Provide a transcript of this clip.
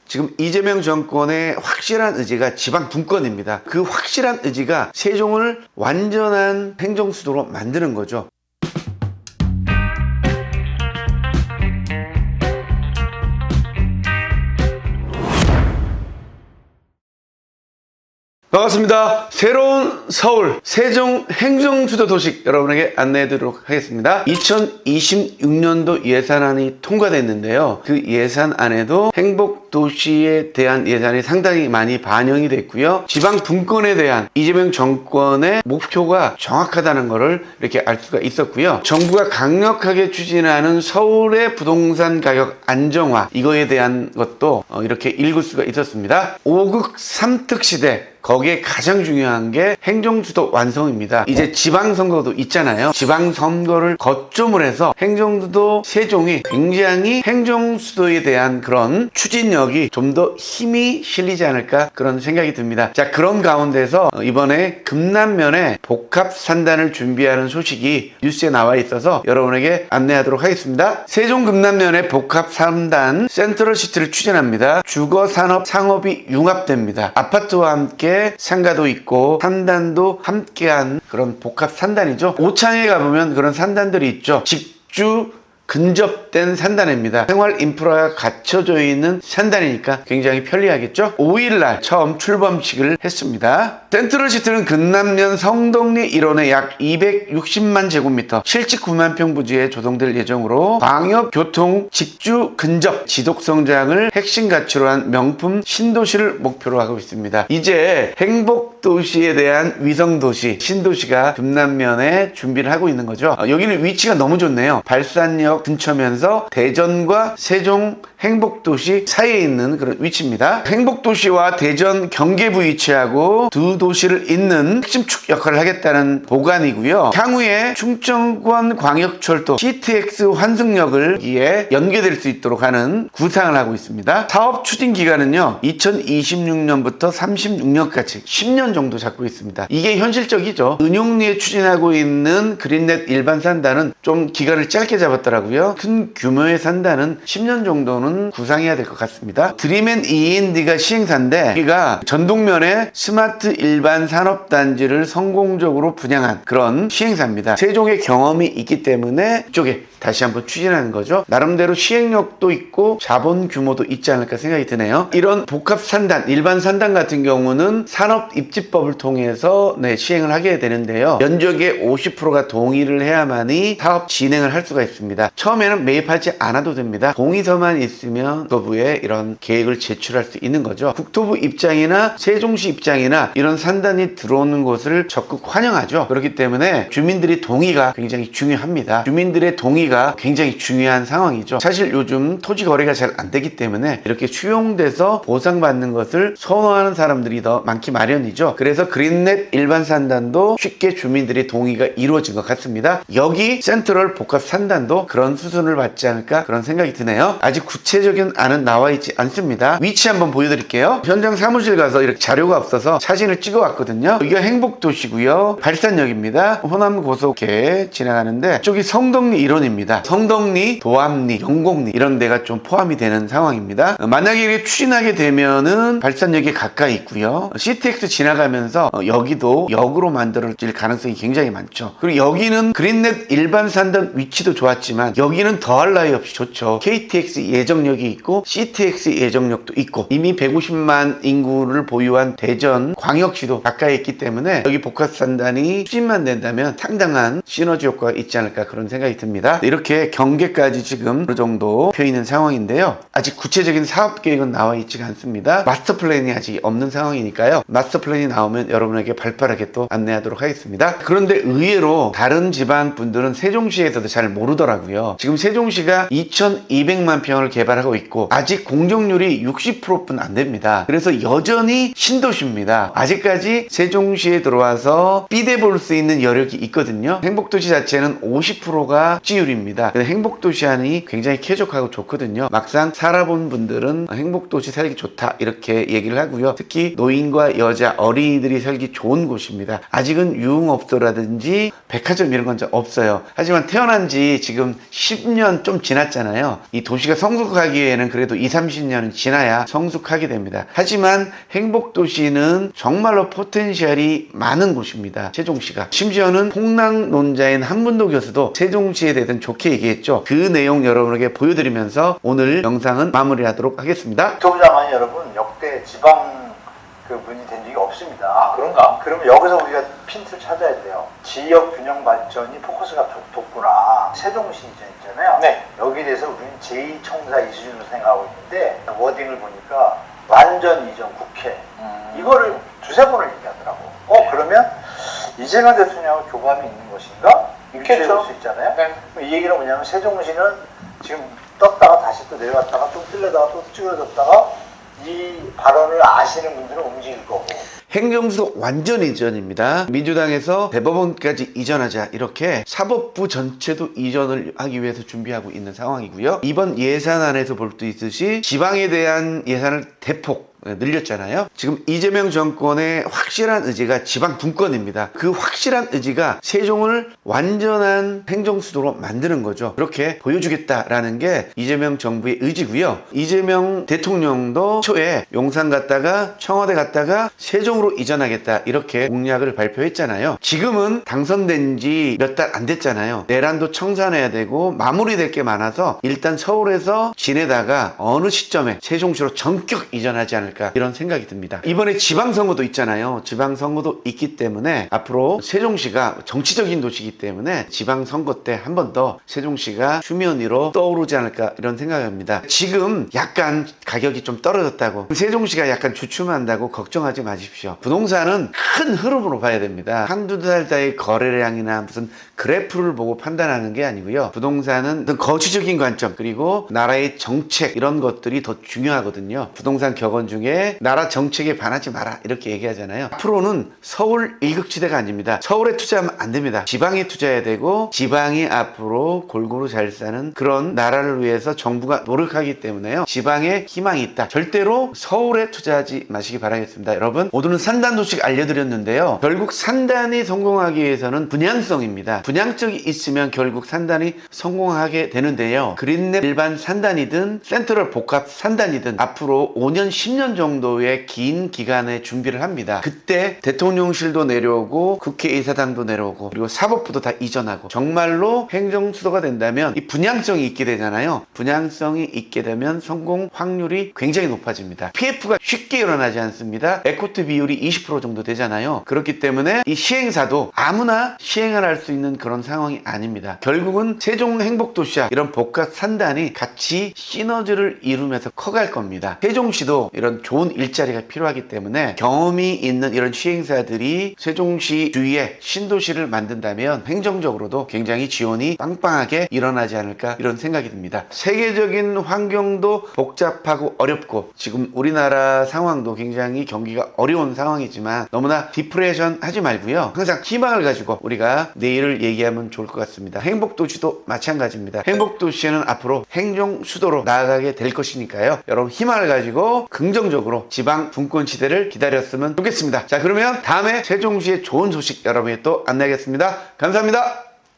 지금 이재명 정권의 확실한 의지가 지방 분권입니다. 그 확실한 의지가 세종을 완전한 행정수도로 만드는 거죠. 반갑습니다. 새로운 서울 세종 행정수도 도시 여러분에게 안내해 드리도록 하겠습니다. 2026년도 예산안이 통과됐는데요. 그 예산안에도 행복도시에 대한 예산이 상당히 많이 반영이 됐고요. 지방 분권에 대한 이재명 정권의 목표가 정확하다는 것을 이렇게 알 수가 있었고요. 정부가 강력하게 추진하는 서울의 부동산 가격 안정화, 이거에 대한 것도 이렇게 읽을 수가 있었습니다. 5극 3특 시대, 거기에 가장 중요한 게 행정수도 완성입니다. 이제 지방선거도 있잖아요. 지방선거를 거점을 해서 행정수도 세종이 굉장히 행정수도에 대한 그런 추진력이 좀 더 힘이 실리지 않을까, 그런 생각이 듭니다. 자, 그런 가운데서 이번에 금남면에 복합산단을 준비하는 소식이 뉴스에 나와 있어서 여러분에게 안내하도록 하겠습니다. 세종 금남면에 복합산단 센트럴시티를 추진합니다. 주거산업 상업이 융합됩니다. 아파트와 함께 상가도 있고 산단도 함께한 그런 복합 산단이죠. 오창에 가보면 그런 산단들이 있죠. 직주 근접된 산단입니다. 생활 인프라가 갖춰져 있는 산단이니까 굉장히 편리하겠죠. 5일날 처음 출범식을 했습니다. 센트럴시티는 금남면 성동리 일원에 약 260만 제곱미터 실직 9만 평 부지에 조성될 예정으로 광역 교통 직주 근접 지속 성장을 핵심 가치로 한 명품 신도시를 목표로 하고 있습니다. 이제 행복도시에 대한 위성도시 신도시가 금남면에 준비를 하고 있는 거죠. 여기는 위치가 너무 좋네요. 발산역 근처면서 대전과 세종 행복도시 사이에 있는 그런 위치입니다. 행복도시와 대전 경계부 위치하고 두 도시를 잇는 핵심축 역할을 하겠다는 보관이고요. 향후에 충청권 광역철도 CTX 환승역을 여기에 연계될 수 있도록 하는 구상을 하고 있습니다. 사업 추진 기간은요 2026년부터 36년까지 10년 정도 잡고 있습니다. 이게 현실적이죠. 은용리에 추진하고 있는 그린넷 일반 산단은 좀 기간을 짧게 잡았더라고요. 큰 규모의 산단은 10년 정도는 구상해야 될 것 같습니다. 드림앤 E&D가 시행사인데 여기가 전동면에 스마트 일반 산업단지를 성공적으로 분양한 그런 시행사입니다. 세종의 경험이 있기 때문에 이쪽에 다시 한번 추진하는 거죠. 나름대로 시행력도 있고 자본 규모도 있지 않을까 생각이 드네요. 이런 복합 산단, 일반 산단 같은 경우는 산업입지법을 통해서 시행을 하게 되는데요. 면적의 50%가 동의를 해야만이 사업 진행을 할 수가 있습니다. 처음에는 매입하지 않아도 됩니다. 동의서만 있으면 국토부에 이런 계획을 제출할 수 있는 거죠. 국토부 입장이나 세종시 입장이나 이런 산단이 들어오는 것을 적극 환영하죠. 그렇기 때문에 주민들이 동의가 굉장히 중요합니다. 주민들의 동의가 굉장히 중요한 상황이죠. 사실 요즘 토지 거래가 잘 안 되기 때문에 이렇게 수용돼서 보상받는 것을 선호하는 사람들이 더 많기 마련이죠. 그래서 그린넷 일반 산단도 쉽게 주민들이 동의가 이루어진 것 같습니다. 여기 센트럴 복합 산단도 그런 수순을 받지 않을까, 그런 생각이 드네요. 아직 구체적인 안은 나와 있지 않습니다. 위치 한번 보여드릴게요. 현장 사무실 가서 이렇게 자료가 없어서 사진을 찍어 왔거든요. 여기가 행복도시고요. 발산역입니다. 호남 고속에 지나가는데 이쪽이 성동리 일원입니다. 성동리, 도암리, 영곡리 이런 데가 좀 포함이 되는 상황입니다. 만약에 이렇게 추진하게 되면은 발산역에 가까이 있고요. CTX 지나가면서 여기도 역으로 만들어질 가능성이 굉장히 많죠. 그리고 여기는 그린넷 일반 산단 위치도 좋았지만 여기는 더할 나위 없이 좋죠. KTX 예정역이 있고 CTX 예정역도 있고 이미 150만 인구를 보유한 대전 광역시도 가까이 있기 때문에 여기 복합산단이 추진만 된다면 상당한 시너지 효과가 있지 않을까, 그런 생각이 듭니다. 이렇게 경계까지 지금 어느 정도 펴 있는 상황인데요. 아직 구체적인 사업 계획은 나와 있지가 않습니다. 마스터 플랜이 아직 없는 상황이니까요. 마스터 플랜이 나오면 여러분에게 발빠르게 또 안내하도록 하겠습니다. 그런데 의외로 다른 지방 분들은 세종시에서도 잘 모르더라고요. 지금 세종시가 2200만 평을 개발하고 있고 아직 공정률이 60%뿐 안 됩니다. 그래서 여전히 신도시입니다. 아직까지 세종시에 들어와서 삐대 볼 수 있는 여력이 있거든요. 행복도시 자체는 50%가 지율입니다. 부입니다. 근데 행복도시 안이 굉장히 쾌적하고 좋거든요. 막상 살아본 분들은 행복도시 살기 좋다 이렇게 얘기를 하고요. 특히 노인과 여자, 어린이들이 살기 좋은 곳입니다. 아직은 유흥업소라든지 백화점 이런 건 없어요. 하지만 태어난 지 지금 10년 좀 지났잖아요. 이 도시가 성숙하기에는 그래도 20, 30년은 지나야 성숙하게 됩니다. 하지만 행복도시는 정말로 포텐셜이 많은 곳입니다. 세종시가. 심지어는 풍랑론자인 한문도 교수도 세종시에 대해서는 좋게 얘기했죠. 그 내용 여러분에게 보여드리면서 오늘 영상은 마무리하도록 하겠습니다. 유튜브자만 여러분 역대 지방 분이 된 적이 없습니다. 아, 그런가? 그러면 여기서 우리가 핀트를 찾아야 돼요. 지역 균형 발전이 포커스가 좁구나. 세종시 이전 있잖아요. 네. 여기에 대해서 우리는 제2청사 이 수준으로 생각하고 있는데 워딩을 보니까 완전 이전 국회 이거를 두세 번을 얘기하더라고. 그러면 이재명 대통령하고 교감이 있는 것인가? 이렇게 볼 수 있잖아요. 네. 이 얘기는 뭐냐면 세종시는 지금 떴다가 다시 또 내려갔다가 또 뜰려다가 또 찌그러졌다가 이 발언을 아시는 분들은 움직일 거고. 행정수도 완전 이전입니다. 민주당에서 대법원까지 이전하자 이렇게 사법부 전체도 이전을 하기 위해서 준비하고 있는 상황이고요. 이번 예산안에서 볼 수 있듯이 지방에 대한 예산을 대폭 늘렸잖아요. 지금 이재명 정권의 확실한 의지가 지방 분권입니다. 그 확실한 의지가 세종을 완전한 행정수도로 만드는 거죠. 그렇게 보여주겠다라는 게 이재명 정부의 의지고요. 이재명 대통령도 초에 용산 갔다가 청와대 갔다가 세종으로 이전하겠다 이렇게 공약을 발표했잖아요. 지금은 당선된 지 몇 달 안 됐잖아요. 내란도 청산해야 되고 마무리될 게 많아서 일단 서울에서 지내다가 어느 시점에 세종시로 전격 이전하지 않을까 이런 생각이 듭니다. 이번에 지방선거도 있잖아요. 지방선거도 있기 때문에 앞으로 세종시가 정치적인 도시이기 때문에 지방선거 때 한 번 더 세종시가 수면 위로 떠오르지 않을까 이런 생각합니다. 지금 약간 가격이 좀 떨어졌다고 세종시가 약간 주춤한다고 걱정하지 마십시오. 부동산은 큰 흐름으로 봐야 됩니다. 한두 달 사이 거래량이나 무슨 그래프를 보고 판단하는 게 아니고요. 부동산은 거시적인 관점 그리고 나라의 정책 이런 것들이 더 중요하거든요. 부동산 격언 중에 나라 정책에 반하지 마라 이렇게 얘기하잖아요. 앞으로는 서울 일극지대가 아닙니다. 서울에 투자하면 안 됩니다. 지방에 투자해야 되고 지방이 앞으로 골고루 잘 사는 그런 나라를 위해서 정부가 노력하기 때문에요. 지방에 희망이 있다. 절대로 서울에 투자하지 마시기 바라겠습니다. 여러분 오늘은 산단도식 알려드렸는데요. 결국 산단이 성공하기 위해서는 분양성입니다. 분양적이 있으면 결국 산단이 성공하게 되는데요. 그린랩 일반 산단이든 센트럴 복합 산단이든 앞으로 5년 10년 정도의 긴 기간에 준비를 합니다. 그때 대통령실도 내려오고 국회의사당도 내려오고 그리고 사법부도 다 이전하고 정말로 행정수도가 된다면 이 분양성이 있게 되잖아요. 분양성이 있게 되면 성공 확률이 굉장히 높아집니다. PF가 쉽게 일어나지 않습니다. 에코트 비율이 20% 정도 되잖아요. 그렇기 때문에 이 시행사도 아무나 시행을 할 수 있는 그런 상황이 아닙니다. 결국은 세종 행복도시와 이런 복합 산단이 같이 시너지를 이루면서 커갈 겁니다. 세종시도 이런 좋은 일자리가 필요하기 때문에 경험이 있는 이런 시행사들이 세종시 주위에 신도시를 만든다면 행정적으로도 굉장히 지원이 빵빵하게 일어나지 않을까 이런 생각이 듭니다. 세계적인 환경도 복잡하고 어렵고 지금 우리나라 상황도 굉장히 경기가 어려운 상황이지만 너무나 디프레션 하지 말고요. 항상 희망을 가지고 우리가 내일을 얘기하면 좋을 것 같습니다. 행복도시도 마찬가지입니다. 행복도시는 앞으로 행정수도로 나아가게 될 것이니까요. 여러분 희망을 가지고 긍정적으로 지방 분권 시대를 기다렸으면 좋겠습니다. 자, 그러면 다음에 세종시의 좋은 소식 여러분이 또 안내하겠습니다. 감사합니다.